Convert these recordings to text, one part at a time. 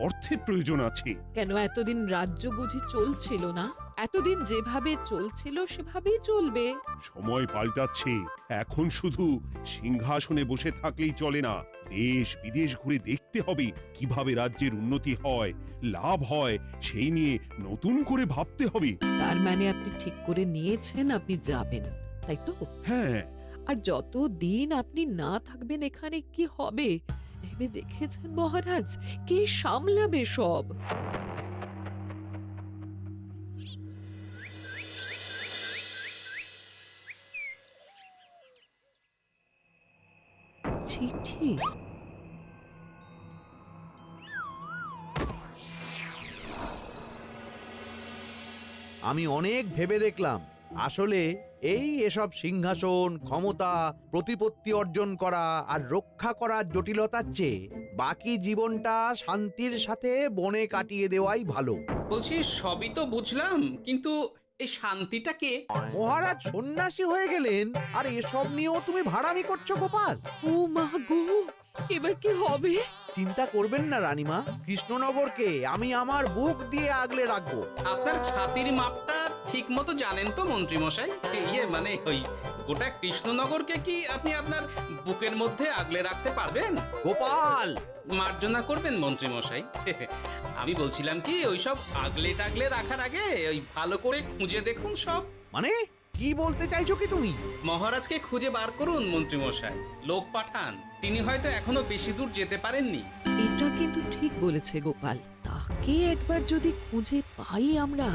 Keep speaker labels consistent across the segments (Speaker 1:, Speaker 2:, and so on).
Speaker 1: অর্থের প্রয়োজন আছে।
Speaker 2: কেন এতদিন রাজ্য বুঝি চলছিল না? এতদিন যেভাবে চলছিল সেভাবেই চলবে।
Speaker 1: সময় পাল্টাচ্ছে, এখন শুধু সিংহাসনে বসে থাকলেই চলে না, দেশ বিদেশ ঘুরে দেখতে হবে কিভাবে রাজ্যের উন্নতি হয়, লাভ হয়, সেই নিয়ে নতুন করে ভাবতে হবে।
Speaker 2: তার মানে আপনি ঠিক করে নিয়েছেন আপনি যাবেন, তাই তো?
Speaker 1: হ্যাঁ।
Speaker 2: আর যতদিন আপনি না থাকবেন এখানে কি হবে ভেবে দেখেছেন মহারাজ? কে সামলাবে সব? চিঠি?
Speaker 3: আমি অনেক ভেবে দেখলাম, আসলে এসব সিংহাসন, ক্ষমতা, প্রতিপত্তি অর্জন করা আর রক্ষা করার জটিলতার চেয়ে বাকি জীবনটা শান্তির সাথে বনে কাটিয়ে দেওয়াই ভালো।
Speaker 4: বলছি সবই তো বুঝলাম, কিন্তু এই শান্তিটা কে?
Speaker 3: মহারাজ সন্ন্যাসী হয়ে গেলেন আর এসব নিয়েও তুমি ভাড়ামি করছো গোপাল?
Speaker 2: ও মা গো, এবার কি হবে?
Speaker 3: চিন্তা করবেন না রানীমা, কৃষ্ণনগরকে আমি আমার বুক দিয়ে আগলে রাখবো।
Speaker 4: আপনার ছাতির মাপটা ঠিক মতো জানেন তো মন্ত্রী মশাই? মানে ওই গোটা কৃষ্ণনগরকে কি আপনি আপনার বুকের মধ্যে আগলে রাখতে পারবেন?
Speaker 3: গোপাল!
Speaker 4: মার্জনা করবেন মন্ত্রী মশাই। আমি বলছিলাম কি, ওইসব আগলে টাগলে রাখার আগে ওই ভালো করে খুঁজে দেখুন সব।
Speaker 3: মানে কি বলতে চাইছো কি তুমি?
Speaker 4: মহারাজকে খুঁজে বার করুন মন্ত্রী মশাই, লোক পাঠান, তিনি হয়তো এখনো বেশি দূর যেতে পারেননি।
Speaker 2: এটা কিন্তু ঠিক বলেছে গোপাল, তাকে একবার যদি খুঁজে পাই আমরা।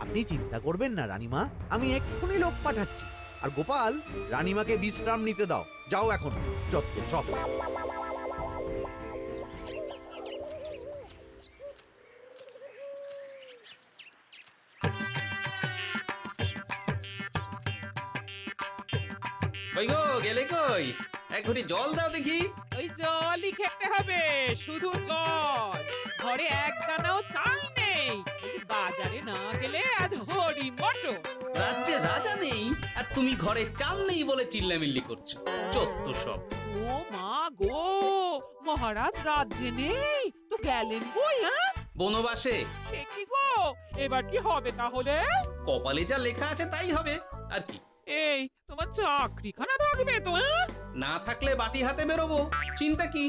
Speaker 3: আপনি চিন্তা করবেন না রানীমা, আমি এক্ষুনি লোক পাঠাচ্ছি। আর গোপাল, রানীমাকে বিশ্রাম নিতে দাও, যাও এখন, যত সব।
Speaker 4: ওই গো, গেলে কই? এক ঘটি জল দাও দেখি।
Speaker 5: ওই জলই খেতে হবে, শুধু জল। ঘরে এক দানাও চাল নেই। যদি বাজারে না গেলে আজ হরি মটন।
Speaker 4: রাজ্যে রাজা নেই আর তুমি ঘরে চাল নেই বলে চিল্লামিল্লি করছো, চত্ব সব।
Speaker 5: ও মা গো, মহারাজ রাজ্যে নেই তো গেলেন কই? হ্যাঁ,
Speaker 4: বনবাসে।
Speaker 5: সে কি গো, এবার কি হবে তাহলে?
Speaker 4: কপালে যা লেখা আছে তাই হবে, আর কি।
Speaker 5: এই তোমার চাকরিখানা থাকবে তো? হ্যাঁ?
Speaker 4: না থাকলে বাটি হাতে বেরোবো, চিন্তা কি?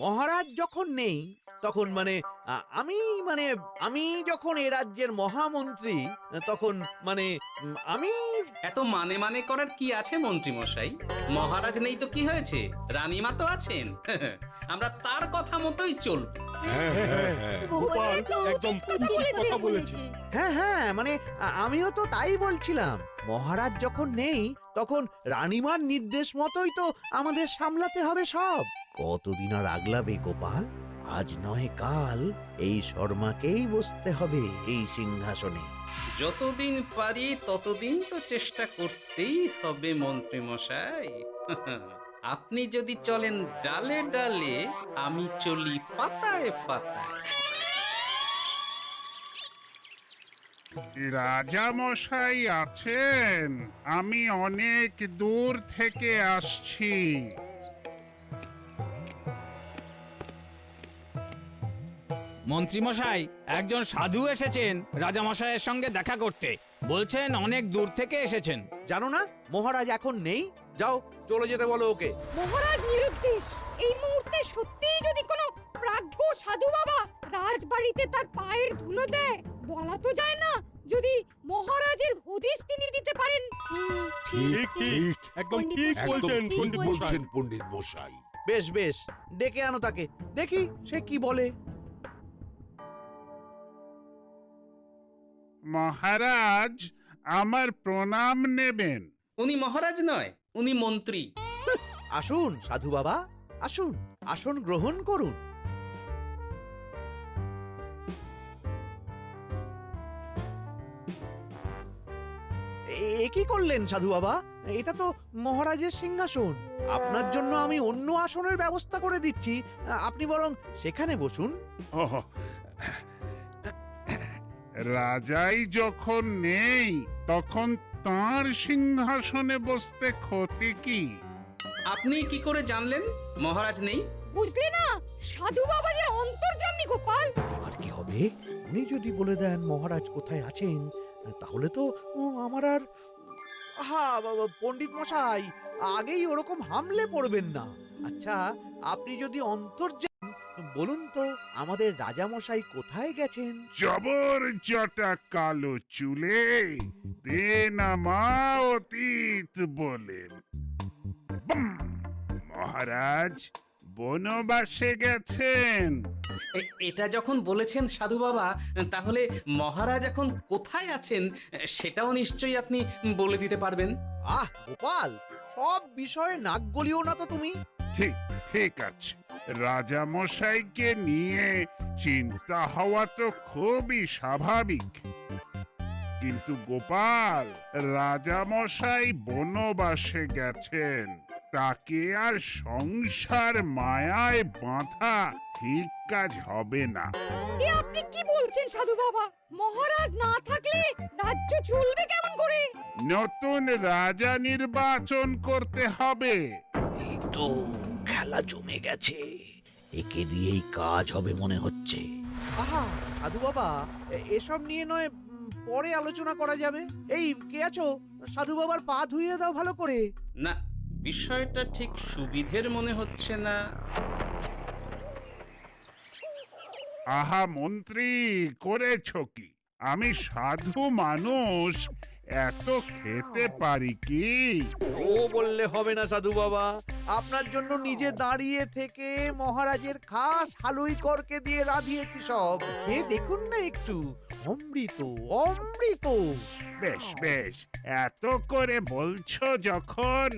Speaker 3: মহারাজ যখন নেই তখন আমি যখন এ রাজ্যের মহামন্ত্রী, তখন আমি
Speaker 4: এত মানে মানে করার কি আছে মন্ত্রী মশাই? মহারাজ নেই তো কি হয়েছে, রানীমা তো আছেন। আমরা তার কথা মতোই চলব।
Speaker 1: গোপাল একদম উচিত কথা বলেছে।
Speaker 3: হ্যাঁ হ্যাঁ, আমিও তো তাই বলছিলাম। মহারাজ যখন নেই তখন রানীমার নির্দেশ মতোই তো আমাদের সামলাতে হবে সব। কতদিন আর আগলাবে গোপাল? আজ নয় কাল এই শর্মাকেই বসতে হবে এই সিংহাসনে।
Speaker 4: যতদিন পারি ততদিন তো চেষ্টা করতেই হবে মন্ত্রী মশাই। আপনি যদি চলেন ডালে ডালে, আমি চলি পাতায় পাতায়।
Speaker 6: রাজা মশাই আছেন? আমি অনেক দূর থেকে আসছি।
Speaker 7: মন্ত্রীমশাই, একজন সাধু এসেছেন রাজামশাইয়ের সঙ্গে দেখা করতে। বলছেন অনেক দূর থেকে এসেছেন।
Speaker 3: জানো না মহারাজ এখন নেই? যাও চলে যেতে বলো ওকে।
Speaker 8: মহারাজ নিরুদ্দেশ। এই মুহূর্তে সত্যিই যদি কোনো প্রাজ্ঞ সাধু বাবা রাজবাড়িতে তার পায়ের ধুলো দেয়, বলা তো যায় না যদি মহারাজের হদিস তিনি দিতে পারেন।
Speaker 1: ঠিক ঠিক, একদম ঠিক বলছেন
Speaker 9: পণ্ডিত মশাই।
Speaker 3: বেশ বেশ, ডেকে আনো তাকে, দেখি সে কি বলে।
Speaker 6: মহারাজ, আমার প্রণাম নেবেন।
Speaker 4: উনি মহারাজ নয়, উনি মন্ত্রী।
Speaker 3: আসুন সাধু বাবা, আসুন, আসন গ্রহণ করুন। এ কি করলেন সাধু বাবা? এটা তো মহারাজের সিংহাসন। আপনার জন্য আমি অন্য আসনের ব্যবস্থা করে দিচ্ছি, আপনি বরং সেখানে বসুন।
Speaker 6: রাজাই যখন নেই তখন তাঁর সিংহাসনে বসতে ক্ষতি কি?
Speaker 4: আপনি কি করে জানলেন মহারাজ নেই?
Speaker 8: বুঝলে না, সাধু বাবা যে অন্তর্যামী গোপাল।
Speaker 3: এবার কি হবে? উনি যদি বলে দেন মহারাজ কোথায় আছেন, তাহলে তো আমার আর পণ্ডিত মশাই, আগেই ওরকম হামলে পড়বেন না। আচ্ছা, আপনি যদি অন্তর্যামী, বলুন তো আমাদের রাজা মশাই কোথায় গেছেন?
Speaker 6: জবর জটা কালো চুলে দেনামা অতীত বলেন। বুম! মহারাজ বনবাসে গেছেন।
Speaker 4: এটা যখন বলেছেন সাধু বাবা, তাহলে মহারাজ এখন কোথায় আছেন সেটাও নিশ্চয়ই আপনি বলে দিতে পারবেন।
Speaker 3: গোপাল, সব বিষয়ে নাক গলিও না তো তুমি।
Speaker 6: ঠিক ঠিক আছে, রাজা মশাইকে নিয়ে চিন্তা হওয়া তো খুবই স্বাভাবিক, কিন্তু গোপাল, রাজা মশাই বনবাসে গেছেন, তাকে আর সংসার মায়ায় বাঁধা ঠিক কাজ হবে না।
Speaker 8: এ আপনি কি বলছেন সাধু বাবা? মহারাজ না থাকলে রাজ্য চলবে কেমন করে?
Speaker 6: নতুন রাজা নির্বাচন করতে হবে।
Speaker 3: এই তো খেলা জমে গেছে, একে দিয়েই কাজ হবে মনে হচ্ছে। সাধু বাবা, এসব নিয়ে নয় পরে আলোচনা করা যাবে। এই কে আছো? সাধু বাবার পা ধুইয়ে দাও ভালো করে।
Speaker 4: না, বিষয়টা ঠিক সুবিধের মনে হচ্ছে না।
Speaker 6: আহা মন্ত্রী, করেছ কি? আমি সাধু মানুষ, এত খেতে পারি কি?
Speaker 3: ও বললে হবে না সাধু বাবা, আপনার জন্য নিজে দাঁড়িয়ে থেকে মহারাজের খাস হালুই করকে দিয়ে রাঁধিয়েছি সব। দেখুন না একটু, অমৃত অমৃত।
Speaker 6: বেশ বেশ, এত করে বলছো যখন,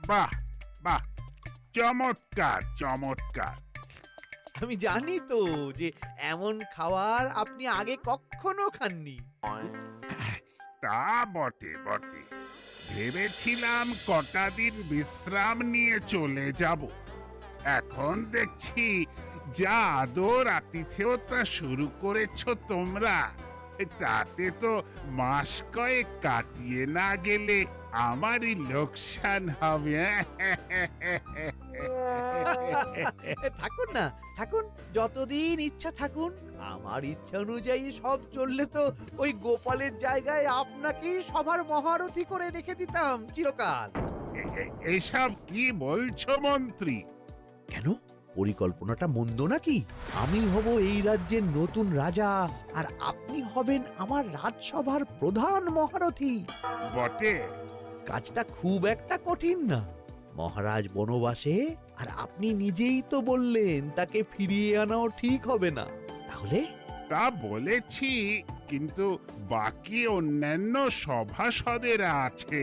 Speaker 6: বাহ বাহ, চমৎকার চমৎকার।
Speaker 3: আমি জানি তো যে এমন খাবার আপনি আগে কখনো খাননি।
Speaker 6: তা বটে বটে, ভেবেছিলাম কটা দিন বিশ্রাম নিয়ে চলে যাব। এখন দেখছি যা আদর আতিথেয়তা শুরু করেছো তোমরা, তাতে তো মাস কয়েক কাটিয়ে না গেলে আমারই লোকসান হবে।
Speaker 3: থাকুন না, থাকুন, যতদিন ইচ্ছা থাকুন। আমার ইচ্ছা অনুযায়ী সব চললে তো ওই গোপালের জায়গায় আপনাকেই সবার মহারথী করে রেখে দিতাম চিরকাল।
Speaker 6: এসব কি বলছো মন্ত্রী?
Speaker 3: কেন, পরিকল্পনাটা মন্দ নাকি? আমি হব এই রাজ্যের নতুন রাজা, আর আপনি হবেন আমার রাজসভার প্রধান মহারথী।
Speaker 6: বটে,
Speaker 3: কাজটা খুব একটা কঠিন না। মহারাজ বনবাসে, আর আপনি নিজেই তো বললেন তাকে ফিরিয়ে আনাও ঠিক হবে না। তাহলে
Speaker 6: তা বলেছি, কিন্তু বাকি অন্যান্য সভাসদেরা আছে,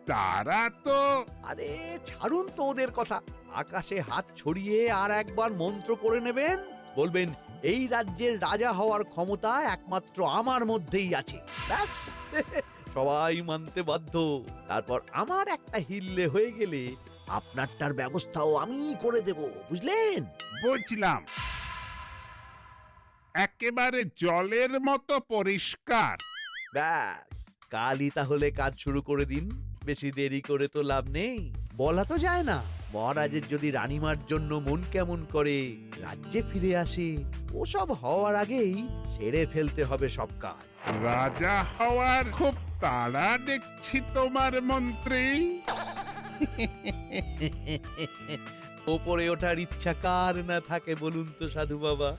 Speaker 6: তারা তো।
Speaker 3: আরে ছাড়ুন তো ওদের কথা। আকাশে হাত ছড়িয়ে আর একবার মন্ত্র করে নেবেন, বলবেন এই রাজ্যের রাজা হওয়ার ক্ষমতা একমাত্র আমার মধ্যেই আছে। ব্যাস, সবাই মানতে বাধ্য। তারপর আমার একটা হিল্লে হয়ে গেলে আপনারটার ব্যবস্থাও আমি করে দেব, বুঝলেন?
Speaker 6: বুঝলাম, একেবারে জলের মতো পরিষ্কার।
Speaker 3: ব্যাস, কালই তাহলে কাজ শুরু করে দিন। বেশি দেরি করে তো লাভ নেই। বলা তো যায় না, মহারাজের যদি রানীমার জন্য মন কেমন করে, রাজ্যে ফিরে আসে, ওসব হওয়ার আগেই সেরে ফেলতে হবে সব কাজ।
Speaker 6: রাজা হওয়ার খুব তাড়া দেখছি তোমার মন্ত্রী।
Speaker 3: ওপরে ওঠার ইচ্ছা কার না থাকে বলুন তো সাধু বাবা?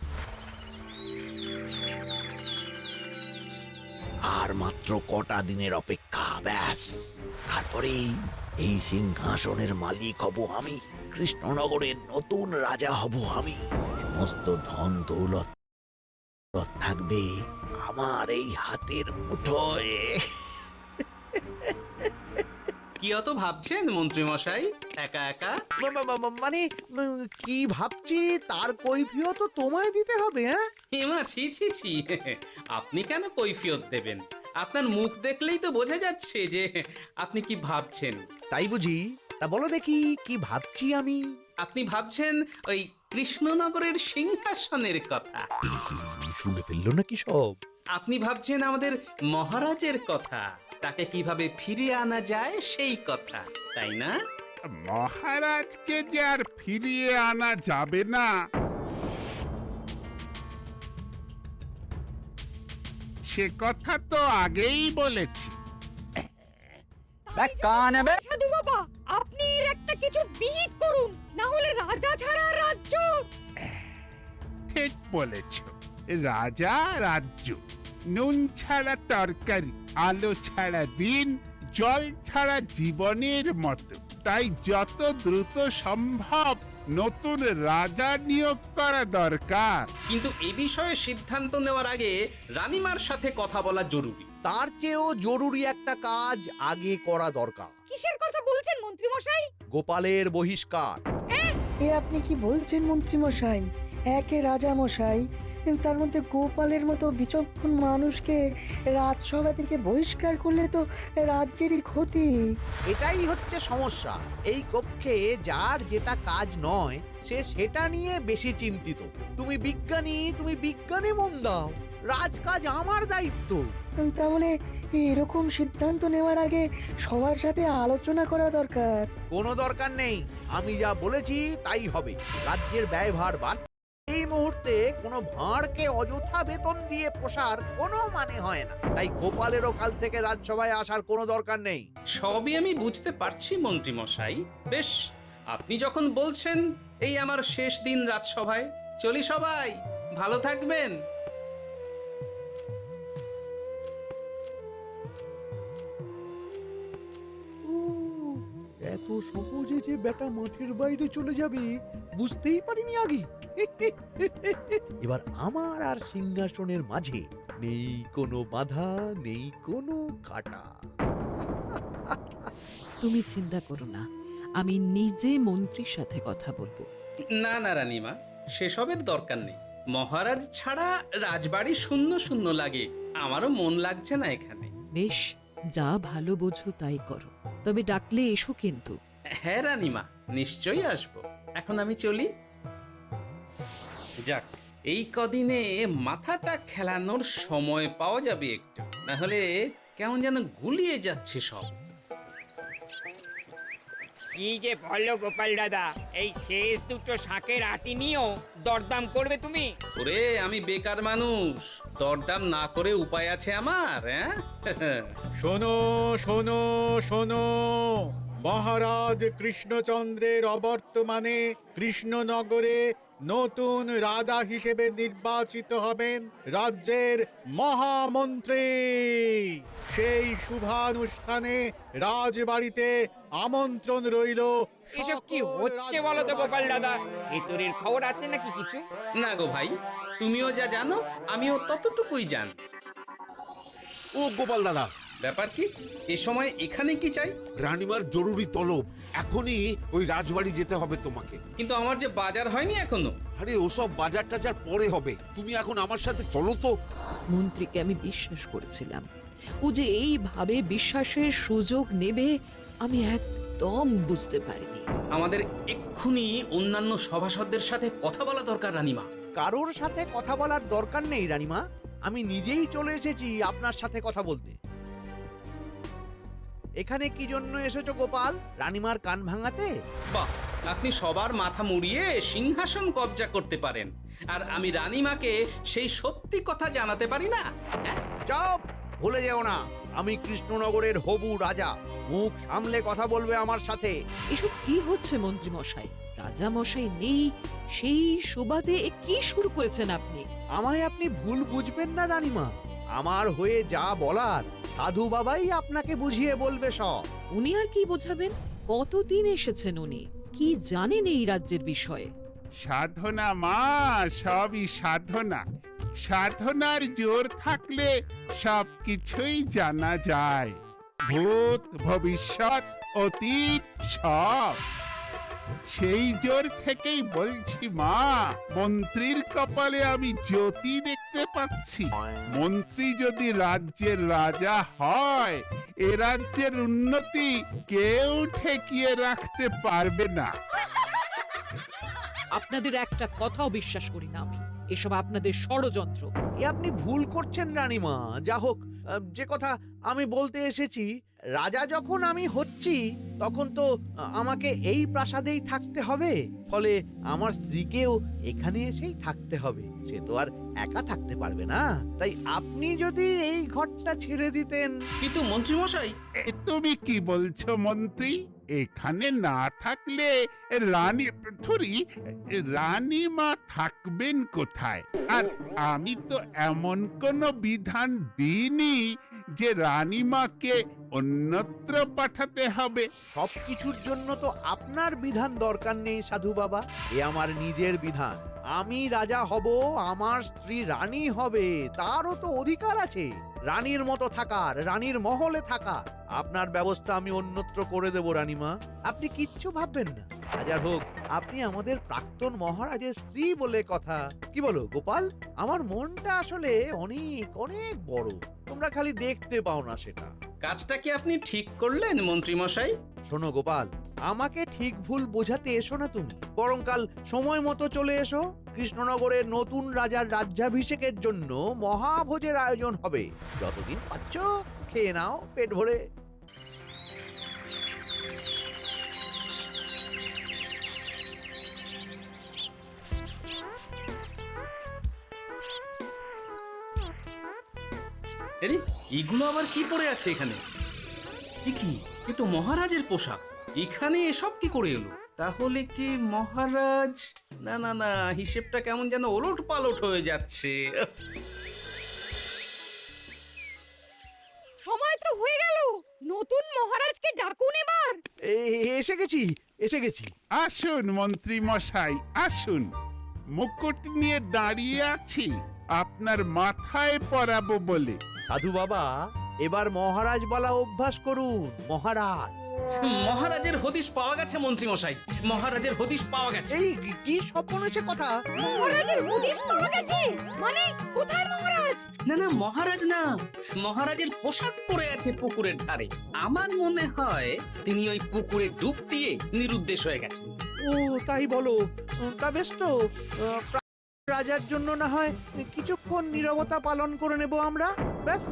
Speaker 3: আর মাত্র কটা দিনের অপেক্ষা, ব্যাস, তারপরেই এই সিংহাসনের মালিক হব আমি, কৃষ্ণনগরের নতুন রাজা হব আমি। সমস্ত ধন দৌলত থাকবে আমার এই হাতের মুঠোয়।
Speaker 4: কি অত ভাবছেন মন্ত্রী মশাই একা একা?
Speaker 3: মানে কি ভাবছি তার কৈফিয়ত তো তোমায় দিতে হবে। হ্যাঁ,
Speaker 4: হেমা, ছি ছি ছি, আপনি কেন কৈফিয়ত দেবেন? আপনার মুখ দেখলেই তো বোঝা যাচ্ছে যে আপনি কি ভাবছেন।
Speaker 3: তাই বুঝি? তা বলো দেখি কি ভাবছি আমি।
Speaker 4: আপনি ভাবছেন ওই কৃষ্ণনগরের সিংহাসনের কথা।
Speaker 3: শুনে ফেললো নাকি সব?
Speaker 4: আপনি ভাবছেন আমাদের মহারাজের কথা, তাকে কিভাবে ফিরিয়ে আনা যায় সেই কথা, তাই না?
Speaker 6: মহারাজকে যে আর ফিরিয়ে আনা যাবে না সে কথা তো আগেই বলেছি।
Speaker 8: সাধু বাবা, আপনি এর একটা কিছু বিহিত করুন, না হলে রাজা ছাড়া রাজ্য।
Speaker 6: ঠিক বলেছ, রাজা রাজ্য, নুন ছাড়া তরকারি, আলো ছাড়া দিন, জল ছাড়া জীবনের মতো। তাই যত দ্রুত সম্ভব নতুন রাজা নিয়োগ করা দরকার।
Speaker 4: কিন্তু এ বিষয়ে সিদ্ধান্ত নেওয়ার আগে রানীমার সাথে কথা বলা জরুরি।
Speaker 3: তার চেয়েও জরুরি একটা কাজ আগে করা দরকার।
Speaker 8: কিসের কথা বলছেন মন্ত্রী মশাই?
Speaker 3: গোপালের বহিষ্কার।
Speaker 10: এ আপনি কি বলছেন মন্ত্রী মশাই? একে রাজা মশাই, তার মধ্যে গোপালের মতো বিচক্ষণ মানুষকে রাজসভা থেকে বহিষ্কার করলে তো রাজ্যেরই ক্ষতি।
Speaker 3: এটাই হচ্ছে সমস্যা। এই কক্ষে যার যেটা কাজ নয় সে সেটা নিয়ে বেশি চিন্তিত। তুমি বিজ্ঞানী মন দাও, রাজকাজ আমার দায়িত্ব।
Speaker 10: তাহলে এরকম সিদ্ধান্ত নেওয়ার আগে সবার সাথে আলোচনা করা দরকার।
Speaker 3: কোনো দরকার নেই, আমি যা বলেছি তাই হবে। রাজ্যের ব্যয়ভার বাড়ছে, এই মুহূর্তে কোনো ভাঁড়কে অযথা বেতন দিয়ে পোষার কোনো মানে হয় না। তাই গোপালেরও কাল থেকে রাজসভায় আসার কোনো দরকার নেই।
Speaker 4: সবই আমি বুঝতে পারছি মন্ত্রী মশাই। বেশ, আপনি যখন বলছেন, এই আমার শেষ দিন রাজসভায়, চলি সবাই, ভালো থাকবেন।
Speaker 3: এত সহজে যে বেটা মাঠের বাইরে চলে যাবে বুঝতেই পারিনি আগে। এবার আমার আর সিংহাসনের মাঝে নেই কোনো বাধা, নেই কোনো কাটা।
Speaker 2: তুমি চিন্তা করো না, আমি নিজে মন্ত্রীর সাথে কথা বলবো।
Speaker 4: না না রানীমা, সেসবের দরকার নেই। মহারাজ ছাড়া রাজবাড়ি শূন্য শূন্য লাগে, আমারও মন লাগছে না এখানে।
Speaker 2: বেশ, যা ভালো বোঝো তাই করো, তবে ডাকলে এসো কিন্তু।
Speaker 4: হ্যাঁ রানীমা, নিশ্চয়ই আসবো। এখন আমি চলি। যাক, এই কদিনে মাথাটা খেলানোর সময় পাওয়া যাবে একটু, না হলে কেমন যেন গুলিয়ে যাচ্ছে সব।
Speaker 7: কি যে বলো গোপাল দাদা, এই শেষ দুটো শাকের আটি নিয়েও দরদাম করবে তুমি?
Speaker 4: ওরে, আমি বেকার মানুষ, দরদাম না করে উপায় আছে আমার? হ্যাঁ
Speaker 11: শোনো শোনো শোনো, মহারাজ কৃষ্ণচন্দ্রের অবর্তমানে কৃষ্ণনগরে নতুন রাজা হিসেবে নির্বাচিত হবেন রাজ্যের মহামন্ত্রী। সেই শুভানুষ্ঠানে রাজবাড়িতে আমন্ত্রণ রইল।
Speaker 7: এসব কি হচ্ছে বলো তো গোপাল দাদা? ভেতরের খবর আছে নাকি কিছু?
Speaker 4: না গো ভাই, তুমিও যা জানো আমিও ততটুকুই জানি।
Speaker 9: ও গোপাল দাদা,
Speaker 4: ব্যাপার কি? এ সময় এখানে কি চাই?
Speaker 9: রানীমার জরুরি তলব, এখনই ওই রাজবাড়ি যেতে হবে তোমাকে।
Speaker 4: কিন্তু আমার যে বাজার হয়নি এখনো।
Speaker 9: আরে ওসব বাজার টাজার পরে হবে, তুমি এখন আমার সাথে চলো তো।
Speaker 2: মন্ত্রীকে আমি বিশ্বাস করেছিলাম, ও যে এইভাবে বিশ্বাসের সুযোগ নেবে আমি একদম বুঝতে পারিনি।
Speaker 4: আমাদের এক্ষুনি অন্যান্য সভাসদদের সাথে কথা বলা দরকার রানীমা।
Speaker 3: কারোর সাথে কথা বলার দরকার নেই রানীমা, আমি নিজেই চলে এসেছি আপনার সাথে কথা বলতে। এখানে কি জন্য এসেছো গোপাল? রানীমার কান ভাঙাতে?
Speaker 4: বাহ, আপনি সবার মাথা মুড়িয়ে সিংহাসন কবজা করতে পারেন, আর আমি রানীমাকে সেই সত্যি কথা জানাতে পারি না? হ্যাঁ?
Speaker 3: চুপ! ভুলে যেও না, আমি কৃষ্ণনগরের হবু রাজা। মুখ সামলে কথা বলবে আমার সাথে।
Speaker 2: এসব কি হচ্ছে মন্ত্রী মশাই? রাজা মশাই নেই, সেই সুবাদে এ কি শুরু করেছেন আপনি?
Speaker 3: আমায় আপনি ভুল বুঝবেন না রানীমা, আমার হয়ে যা বলার সাধু বাবাই আপনাকে বুঝিয়ে বলবে সব।
Speaker 2: উনি আর কি বোঝাবেন? কতদিন এসেছেন উনি, কি জানেন এই রাজ্যের বিষয়ে?
Speaker 6: সাধনা মা, সবই সাধনা। সাধনার জোর থাকলে সবকিছুই জানা যায়, ভূত ভবিষ্যৎ অতীত সব। সেই জোর থেকেই বলছি মা, মন্ত্রীর কপালে আমি জ্যোতি দেখতে পাচ্ছি। মন্ত্রী যদি রাজ্যের রাজা হয়, এ রাজ্যের উন্নতি কেউ ঠেকিয়ে রাখতে পারবে না।
Speaker 2: আপনাদের একটা কথাও বিশ্বাস করি না আমি।
Speaker 5: এসব আপনাদের ষড়যন্ত্র।
Speaker 3: এ আপনি ভুল করছেন রানীমা। যা হোক, যে কথা আমি বলতে এসেছি, রাজা যখন আমি হচ্ছি তখন তো আমাকে এই প্রাসাদেই থাকতে হবে। ফলে আমার স্ত্রীকেও এখানে এসেই থাকতে হবে। সে তো আর একা থাকতে পারবে না। তাই আপনি যদি এই ঘরটা ছেড়ে দিতেন।
Speaker 4: কিন্তু মন্ত্রীমশাই,
Speaker 6: তুমি কি বলছো মন্ত্রী? এখানে না থাকলে রানীমা থাকবেন কোথায়? আর আমি তো এমন কোনো বিধান দিইনি যে রানীমাকে অন্যত্র পাঠাতে হবে।
Speaker 3: সবকিছুর জন্য তো আপনার বিধান দরকার নেই সাধু বাবা। এ আমার নিজের বিধান। আমি রাজা হব, আমার স্ত্রী রানী হবে, তারও তো অধিকার আছে রানীর মতো থাকার, রানীর মহলে থাকার। আপনার ব্যবস্থা আমি অন্যত্র করে দেব রানীমা, আপনি কিচ্ছু ভাববেন না। হাজার হোক, আপনি আমাদের প্রাক্তন মহারাজের স্ত্রী বলে কথা। কি বলো গোপাল? আমার মনটা আসলে অনেক অনেক বড়, তোমরা খালি দেখতে পাও না সেটা।
Speaker 4: কাজটা কি আপনি ঠিক করলেন মন্ত্রীমশাই?
Speaker 3: শোনো গোপাল, আমাকে ঠিক ভুল বোঝাতে এসো না তুমি, বরং কাল সময় মতো চলে এসো। কৃষ্ণনগরের নতুন রাজার রাজ্যাভিষেকের জন্য মহাভোজের আয়োজন হবে। যতদিন পাচ্ছ খেয়ে নাও পেট ভরে।
Speaker 4: আরে এগুলো আবার কি পরে আছে এখানে? কি এ তো মহারাজের পোশাক। এখানে এসব কি করে এলো? তাহলে কি মহারাজ? না না না, হিসেবটা কেমন যেন ওলট পালট হয়ে যাচ্ছে।
Speaker 8: সময় তো হয়ে গেল, নতুন মহারাজকে ডাকুন এবার।
Speaker 3: এসে গেছি, এসে গেছি।
Speaker 6: আসুন মন্ত্রী মশাই, আসুন। মুকুট নিয়ে দাঁড়িয়ে আছি আপনার মাথায় পরাবো বলে।
Speaker 3: সাধু বাবা, এবার মহারাজ বলা অভ্যাস করুন। মহারাজ।
Speaker 4: মহারাজের হদিশ পাওয়া গেছে মন্ত্রীমশাই, মহারাজের হদিশ পাওয়া গেছে।
Speaker 3: এই কি সর্বনেশে কথা!
Speaker 8: মহারাজের হদিশ পাওয়া গেছে মানে কোথায় মহারাজ?
Speaker 4: না না, মহারাজ না, মহারাজের পোশাক পরে আছে পুকুরের ধারে। আমার মনে হয় তিনি ওই পুকুরে ডুব দিয়ে নিরুদ্দেশ হয়ে গেছেন।
Speaker 3: ও তাই বলো? তা বেশ তো, রাজার জন্য না হয় কিছুক্ষণ নীরবতা পালন করে নেব আমরা, ব্যাস।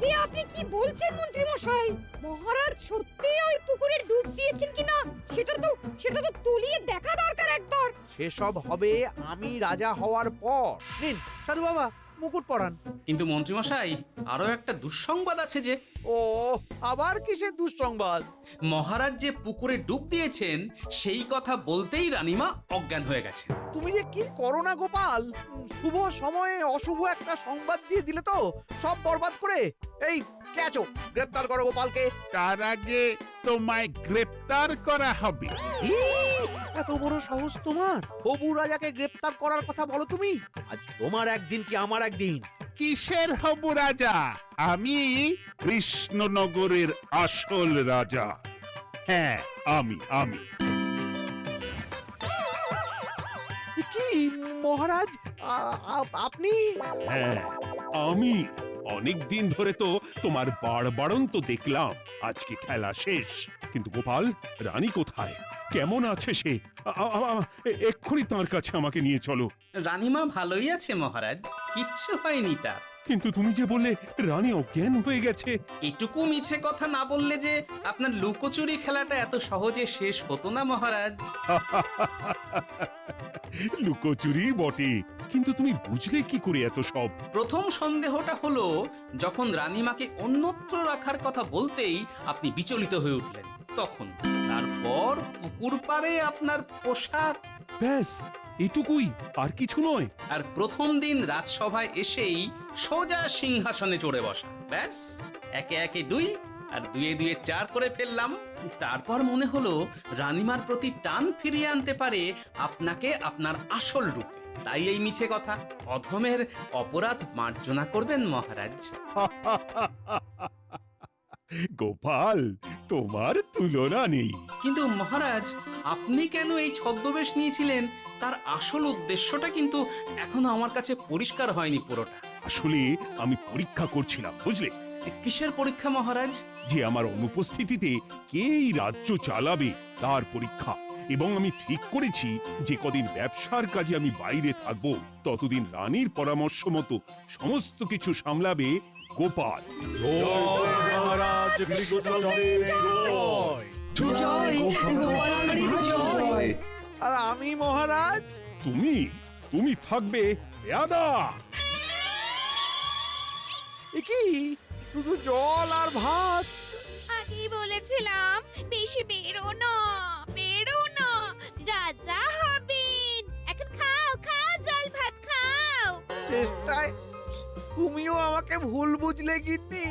Speaker 8: এ আপনি কি বলছেন মন্ত্রী মশাই? মহারাজ সত্যি ওই পুকুরে ডুব দিয়েছেন কিনা সেটা তো তলিয়ে দেখা দরকার একবার।
Speaker 3: সেসব হবে আমি রাজা হওয়ার পর। নিন সাধু বাবা, মুকুট পরান।
Speaker 4: কিন্তু মন্ত্রীমশাই, আরো একটা দুঃসংবাদ আছে যে।
Speaker 3: ও আবার কিসের দুঃসংবাদ?
Speaker 4: মহারাজ যে পুকুরে ডুব দিয়েছেন সেই কথা বলতেই রানীমা অজ্ঞান হয়ে গেছে।
Speaker 3: তুমি যে কি করো না গোপাল, শুভ সময়ে অশুভ একটা সংবাদ দিয়ে দিলে তো সব বরবাদ করে। এই কে আছো? গ্রেপ্তার করো গোপালকে।
Speaker 6: তার আগে তোমায় গ্রেপ্তার করা হবে।
Speaker 3: এত বড় সাহস তোমার? হবু রাজাকে গ্রেপ্তার করার কথা বলো তুমি? আজ তোমার একদিন কি আমার একদিন।
Speaker 6: কিসের হবু রাজা? আমি কৃষ্ণনগরের আসল রাজা। হ্যাঁ, আমি।
Speaker 3: কি মহারাজ, আপনি?
Speaker 1: হ্যাঁ, আমি। অনেক দিন ধরে তো তোমার বাড়বাড়ন্ত দেখলাম, আজকে খেলা শেষ। কিন্তু গোপাল, রানী কোথায়? কেমন আছে সে? এক্ষুনি তার কাছে আমাকে নিয়ে চলো।
Speaker 4: রানীমা ভালোই আছে মহারাজ, কিচ্ছু হয়নি তার।
Speaker 1: কিন্তু তুমি যে বললে রানী অজ্ঞান হয়ে গেছে।
Speaker 4: এটুকু মিছে কথা না বললে যে আপনার লুকোচুরি খেলাটা এত সহজে শেষ হতো না মহারাজ।
Speaker 1: লুকোচুরি বটে, কিন্তু তুমি বুঝলে কি করে এত সব?
Speaker 4: প্রথম সন্দেহটা হলো যখন রানীমাকে অন্যত্র রাখার কথা বলতেই আপনি বিচলিত হয়ে উঠলেন, তখন। তারপর পুকুর পাড়ে আপনার পোশাক।
Speaker 1: ব্যাস এটুকুই, আর কিছু নয়।
Speaker 4: আর প্রথম দিন রাজসভায় এসেই সোজা সিংহাসনে চড়ে বসা। ব্যাস, একে একে 2 আর 2 এ 2 4 করে ফেললাম। তারপর মনে হলো রানীমার প্রতি টান ফিরিয়ে আনতে পারে আপনাকে আপনার আসল রূপে। তাই এই মিছে কথা। অধমের অপরাধ মার্জনা করবেন মহারাজ।
Speaker 1: গোপাল, তোমার তুলনা নেই।
Speaker 4: কিন্তু মহারাজ, আপনি কেন এই ছদ্মবেশ নিয়েছিলেন তার আসল উদ্দেশ্যটা কিন্তু এখনো আমার কাছে পরিষ্কার হয়নি পুরোটা।
Speaker 1: আসলে আমি পরীক্ষা করছিলাম, বুঝলে?
Speaker 4: কিসের পরীক্ষা মহারাজ?
Speaker 1: যে আমার অনুপস্থিতিতে কে এই রাজ্য চালাবে তার পরীক্ষা। এবং আমি ঠিক করেছি যে কদিন ব্যবসার কাজে আমি বাইরে থাকব ততদিন রানীর পরামর্শ মতো সমস্ত কিছু সামলাবে গোপাল।
Speaker 11: মহারাজ কৃষ্ণচন্দ্রের জয়।
Speaker 3: আর আমি মহারাজ?
Speaker 1: তুমি থাকবে পেয়াদা।
Speaker 3: এ কি শুধু জল আর ভাত?
Speaker 8: আগেই বলেছিলাম বেশি বেরো না, বেরো না, রাজা হবেন। এখন খাও খাও, জল ভাত খাও।
Speaker 3: চেষ্টায় তুমিও আমাকে ভুল বুঝলে গিন্নি।